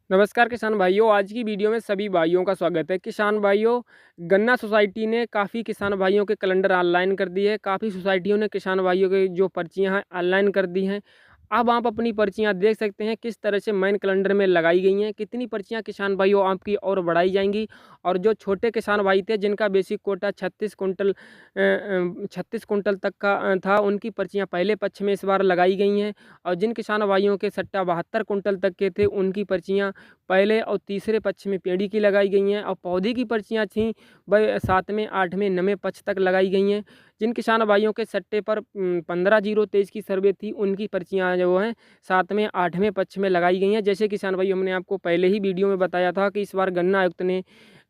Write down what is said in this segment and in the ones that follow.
नमस्कार किसान भाइयों, आज की वीडियो में सभी भाइयों का स्वागत है। किसान भाइयों, गन्ना सोसाइटी ने काफ़ी किसान भाइयों के कैलेंडर ऑनलाइन कर दिए हैं। काफ़ी सोसाइटियों ने किसान भाइयों के जो पर्चियां हैं ऑनलाइन कर दी हैं। अब आप अपनी पर्चियां देख सकते हैं किस तरह से मेन कैलेंडर में लगाई गई हैं। कितनी पर्चियां किसान भाइयों आपकी और बढ़ाई जाएंगी। और जो छोटे किसान भाई थे जिनका बेसिक कोटा 36 कुंटल तक का था, उनकी पर्चियां पहले पक्ष में इस बार लगाई गई हैं। और जिन किसान भाइयों के सट्टा 72 कुंटल तक के थे, उनकी पर्चियां पहले और तीसरे पक्ष में पेड़ी की लगाई गई हैं। और पौधे की पर्चियां थीं वह 7वें 8वें 9वें पक्ष तक लगाई गई हैं। जिन किसान भाइयों के सट्टे पर 15-0-23 की सर्वे थी, उनकी पर्चियां जो हैं 7वें 8वें पक्ष में लगाई गई हैं। जैसे किसान भाई, हमने आपको पहले ही वीडियो में बताया था कि इस बार गन्ना आयुक्त ने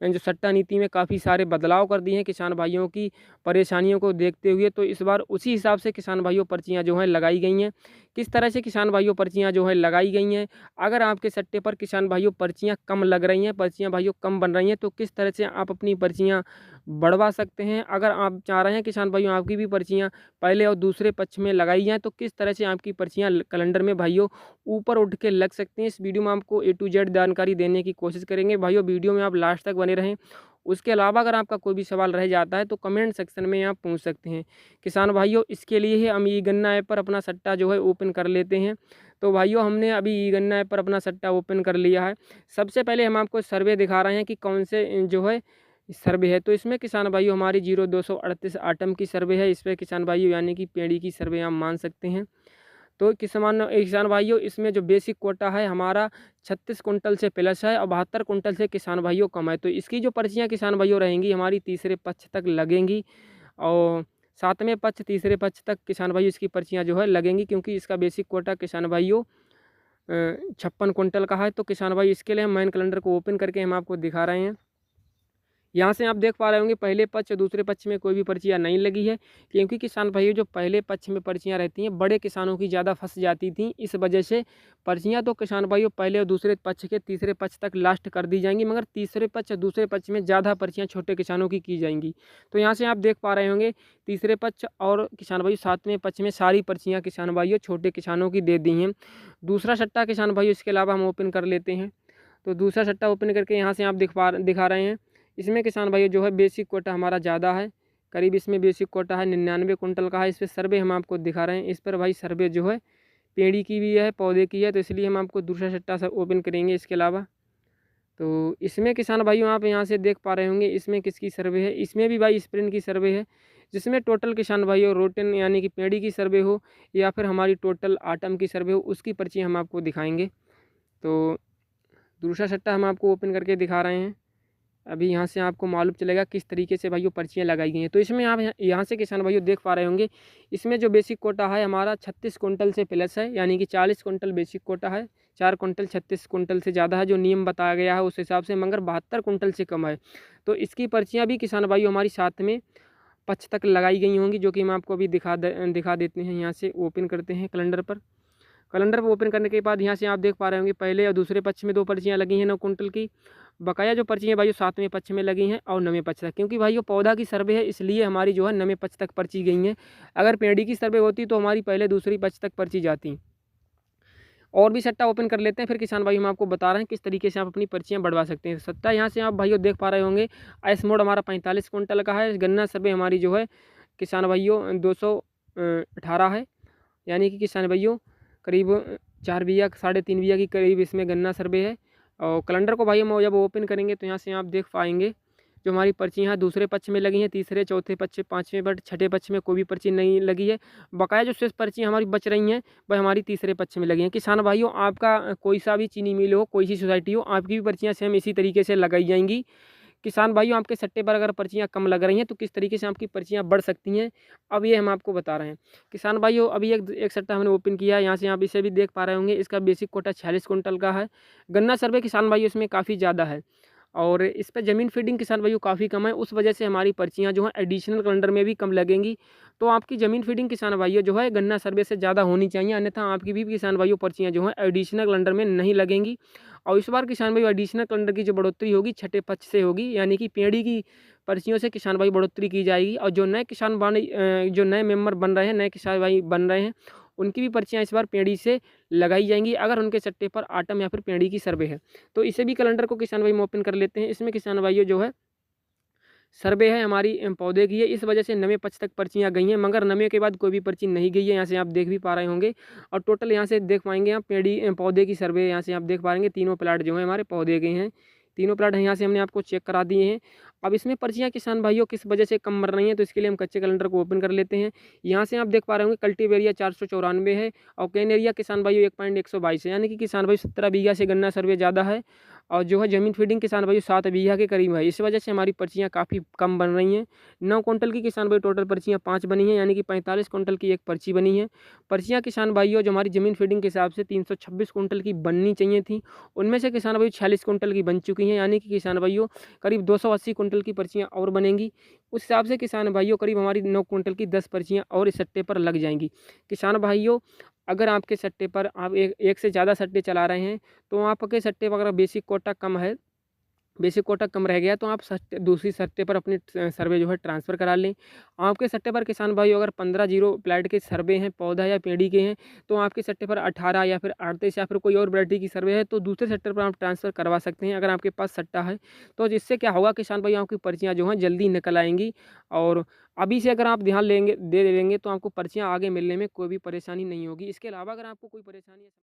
जो सट्टा नीति में काफ़ी सारे बदलाव कर दिए हैं किसान भाइयों की परेशानियों को देखते हुए। तो इस बार उसी हिसाब से किसान भाइयों पर्चियां जो हैं लगाई गई हैं। किस तरह से किसान भाइयों पर्चियां जो है लगाई गई हैं। अगर आपके सट्टे पर किसान भाइयों पर्चियां कम लग रही हैं, पर्चियां भाइयों कम बन रही हैं, तो किस तरह से आप अपनी पर्चियां बढ़वा सकते हैं। अगर आप चाह रहे हैं किसान भाइयों आपकी भी पर्चियां पहले और दूसरे पक्ष में लगाई जाएँ, तो किस तरह से आपकी पर्चियां कैलेंडर में भाइयों ऊपर उठ के लग सकती हैं। इस वीडियो में आपको A to Z जानकारी देने की कोशिश करेंगे। भाइयों, वीडियो में आप लास्ट तक बने रहें। उसके अलावा अगर आपका कोई भी सवाल रह जाता है तो कमेंट सेक्शन में आप पूछ सकते हैं। किसान भाइयों, इसके लिए ही हम ई गन्ना ऐप पर अपना सट्टा जो है ओपन कर लेते हैं। तो भाइयों, हमने अभी ई गन्ना ऐप पर अपना सट्टा ओपन कर लिया है। सबसे पहले हम आपको सर्वे दिखा रहे हैं कि कौन से जो है सर्वे है। तो इसमें किसान भाइयों हमारी 0238 आटम की सर्वे है। इस पर किसान भाइयों यानी कि पेड़ी की सर्वे आप मान सकते हैं। तो किसान भाइयों, इसमें जो बेसिक कोटा है हमारा 36 कुंटल से प्लस है और 72 कुंटल से किसान भाइयों कम है। तो इसकी जो पर्चियाँ किसान भाइयों रहेंगी हमारी तीसरे पक्ष तक लगेंगी। और 7वें पक्ष तीसरे पक्ष तक किसान भाइयों इसकी पर्चियाँ जो है लगेंगी, क्योंकि इसका बेसिक कोटा किसान भाइयों 56 कुंटल का है। तो किसान भाई, इसके लिए हम मेन कैलेंडर को ओपन करके हम आपको दिखा रहे हैं। यहाँ से आप देख पा रहे होंगे पहले पक्ष और दूसरे पक्ष में कोई भी पर्चियाँ नहीं लगी है, क्योंकि किसान भाइयों जो पहले पक्ष में पर्चियाँ रहती हैं बड़े किसानों की ज़्यादा फंस जाती थी। इस वजह से पर्चियाँ तो किसान भाइयों पहले और दूसरे पक्ष के तीसरे पक्ष तक लास्ट कर दी जाएंगी, मगर तीसरे पक्ष और दूसरे पक्ष में ज़्यादा पर्चियाँ छोटे किसानों की जाएंगी। तो यहाँ से आप देख पा रहे होंगे तीसरे पक्ष और किसान भाइयों 7वें पक्ष में सारी पर्चियाँ किसान भाइयों छोटे किसानों की दे दी हैं। दूसरा सट्टा किसान भाइयों इसके अलावा हम ओपन कर लेते हैं। तो दूसरा सट्टा ओपन करके यहाँ से आप दिखा रहे हैं। इसमें किसान भाइयों जो है बेसिक कोटा हमारा ज़्यादा है, करीब इसमें बेसिक कोटा है 99 कुंटल का है। इस पर सर्वे हम आपको दिखा रहे हैं। इस पर भाई सर्वे जो है पेड़ी की भी है, पौधे की है, तो इसलिए हम आपको दूसरा सट्टा सब ओपन करेंगे इसके अलावा। तो इसमें किसान भाइयों आप यहाँ से देख पा रहे होंगे इसमें किसकी सर्वे है। इसमें भी भाई स्प्रिंट की सर्वे है, जिसमें टोटल किसान भाइयों रोटन यानी कि पेड़ी की सर्वे हो या फिर हमारी टोटल आटम की सर्वे हो, उसकी पर्ची हम आपको दिखाएंगे। तो दूसरा सट्टा हम आपको ओपन करके दिखा रहे हैं। अभी यहाँ से आपको मालूम चलेगा किस तरीके से भाइयों पर्चियाँ लगाई गई हैं। तो इसमें आप यहाँ से किसान भाइयों देख पा रहे होंगे इसमें जो बेसिक कोटा है हमारा 36 कुंटल से प्लस है, यानी कि 40 कुंटल बेसिक कोटा है। 4 कुंटल 36 कुंटल से ज़्यादा है जो नियम बताया गया है उस हिसाब से, मगर 72 कुंटल से कम है। तो इसकी पर्चियाँ भी किसान भाइयों हमारी 7वें पक्ष तक लगाई गई होंगी, जो कि हम आपको अभी दिखा देते हैं। यहाँ से ओपन करते हैं कैलेंडर पर। कैलेंडर पर ओपन करने के बाद यहाँ से आप देख पा रहे होंगे पहले और दूसरे पक्ष में 2 पर्चियाँ लगी हैं 9 कुंटल की। बकाया जो पर्ची है भाइयों 7वें पक्ष में लगी हैं और 9वें पक्ष तक, क्योंकि भाइयों पौधा की सर्वे है इसलिए हमारी जो है 9वें पक्ष तक पर्ची गई हैं। अगर पेड़ी की सर्वे होती तो हमारी पहले दूसरी पक्ष तक पर्ची जाती। और भी सट्टा ओपन कर लेते हैं, फिर किसान भाई हम आपको बता रहे हैं किस तरीके से आप अपनी पर्चियाँ बढ़वा सकते हैं। सट्टा यहाँ से आप भाइयों देख पा रहे होंगे आइस मोड हमारा 45 कुंटल का है। गन्ना सर्वे हमारी जो है किसान भाइयों 218 है, यानी कि किसान भाइयों करीब 4 बीघा 3.5 बीघा की करीब इसमें गन्ना सर्वे है। और कैलेंडर को भाई हम जब ओपन करेंगे तो यहाँ से आप देख पाएंगे जो हमारी पर्ची हैं दूसरे पक्ष में लगी हैं, तीसरे चौथे पक्ष 5वें बट छठे पक्ष में कोई भी पर्ची नहीं लगी है। बकाया जो शेष पर्ची हमारी बच रही हैं वह हमारी तीसरे पक्ष में लगी हैं। किसान भाइयों, आपका कोई सा भी चीनी मिल हो, कोई सी सोसाइटी हो, आपकी भी पर्चियाँ सेम इसी तरीके से लगाई जाएंगी। किसान भाइयों, आपके सट्टे पर अगर पर्चियाँ कम लग रही हैं तो किस तरीके से आपकी पर्चियाँ बढ़ सकती हैं, अब ये हम आपको बता रहे हैं। किसान भाइयों, अभी एक सट्टा हमने ओपन किया है, यहाँ से आप इसे भी देख पा रहे होंगे। इसका बेसिक कोटा 46 कुंटल का है। गन्ना सर्वे किसान भाइयों इसमें काफ़ी ज़्यादा है और इस पर ज़मीन फीडिंग किसान भाइयों काफ़ी कम है, उस वजह से हमारी पर्चियाँ जो हैं एडिशनल कैलेंडर में भी कम लगेंगी। तो आपकी ज़मीन फीडिंग किसान भाइयों जो है गन्ना सर्वे से ज़्यादा होनी चाहिए, अन्यथा आपकी भी किसान भाइयों पर्चियाँ जो हैं एडिशनल कैलेंडर में नहीं लगेंगी। और इस बार किसान भाई एडिशनल कैलेंडर की जो बढ़ोतरी होगी छठे पक्ष से होगी, यानी कि पेड़ी की पर्चियों से किसान भाई बढ़ोतरी की जाएगी। और जो नए किसान जो नए मेंबर बन रहे हैं, नए किसान भाई बन रहे हैं, उनकी भी पर्चियाँ इस बार पेड़ी से लगाई जाएंगी, अगर उनके सट्टे पर आटम या फिर पेड़ी की सर्वे है। तो इसे भी कैलेंडर को किसान भाई ओपन कर लेते हैं। इसमें किसान भाइयों जो है सर्वे है हमारी पौधे की है, इस वजह से नवे पक्ष तक पर्चियाँ गई हैं, मगर नवे के बाद कोई भी पर्ची नहीं गई है। यहाँ से आप देख भी पा रहे होंगे, और टोटल यहाँ से देख पाएंगे आप पेड़ी पौधे की सर्वे यहाँ से आप देख पाएंगे। तीनों प्लाट जो है हमारे पौधे के हैं, तीनों प्लाट यहाँ से हमने आपको चेक करा दिए हैं। अब इसमें पर्चियाँ किसान भाइयों किस वजह से कम बन रही हैं, तो इसके लिए हम कच्चे कैलेंडर को ओपन कर लेते हैं। यहाँ से आप देख पा रहे होंगे कल्टीव एरिया 494 है, और केन एरिया किसान भाइयों 1.122 है, यानी कि किसान भाई 17 बीघा से गन्ना सर्वे ज़्यादा है, और जो है ज़मीन फीडिंग किसान भाई 7 बीघा के करीब है। इस वजह से हमारी पर्चियाँ काफ़ी कम बन रही हैं। 9 कुंटल की किसान भाई टोटल पर्चियाँ 5 बनी हैं, यानी कि 45 कुंटल की एक पर्ची बनी है। पर्चियाँ किसान भाइयों जो हमारी ज़मीन फीडिंग के हिसाब से 326 कुंटल की बननी चाहिए थी, उनमें से किसान भाई 46 कुंटल की बन चुकी हैं, यानी कि किसान भाइयों करीब 280 कुंटल की पर्चियाँ और बनेंगी। उस हिसाब से किसान भाइयों करीब हमारी 9 कुंटल की 10 पर्चियाँ और इस सट्टे पर लग जाएंगी। किसान भाइयों अगर आपके सट्टे पर आप एक से ज़्यादा सट्टे चला रहे हैं, तो आपके सट्टे पर अगर बेसिक कोटा कम है, बेसिक कोटा कम रह गया, तो आप सट्टे दूसरी सट्टे पर अपनी सर्वे जो है ट्रांसफ़र करा लें। आपके सट्टे पर किसान भाई अगर 15 जीरो प्लाट के सर्वे हैं, पौधा या पेड़ी के हैं, तो आपके सट्टे पर 18 या फिर 38 या फिर कोई और वैरायटी की सर्वे है, तो दूसरे सट्टे पर आप ट्रांसफ़र करवा सकते हैं अगर आपके पास सट्टा है। तो जिससे क्या होगा किसान भाई, आपकी पर्चियाँ जो हैं जल्दी निकल आएंगी, और अभी से अगर आप ध्यान लेंगे दे देंगे तो आपको पर्चियाँ आगे मिलने में कोई भी परेशानी नहीं होगी। इसके अलावा अगर आपको कोई परेशानी है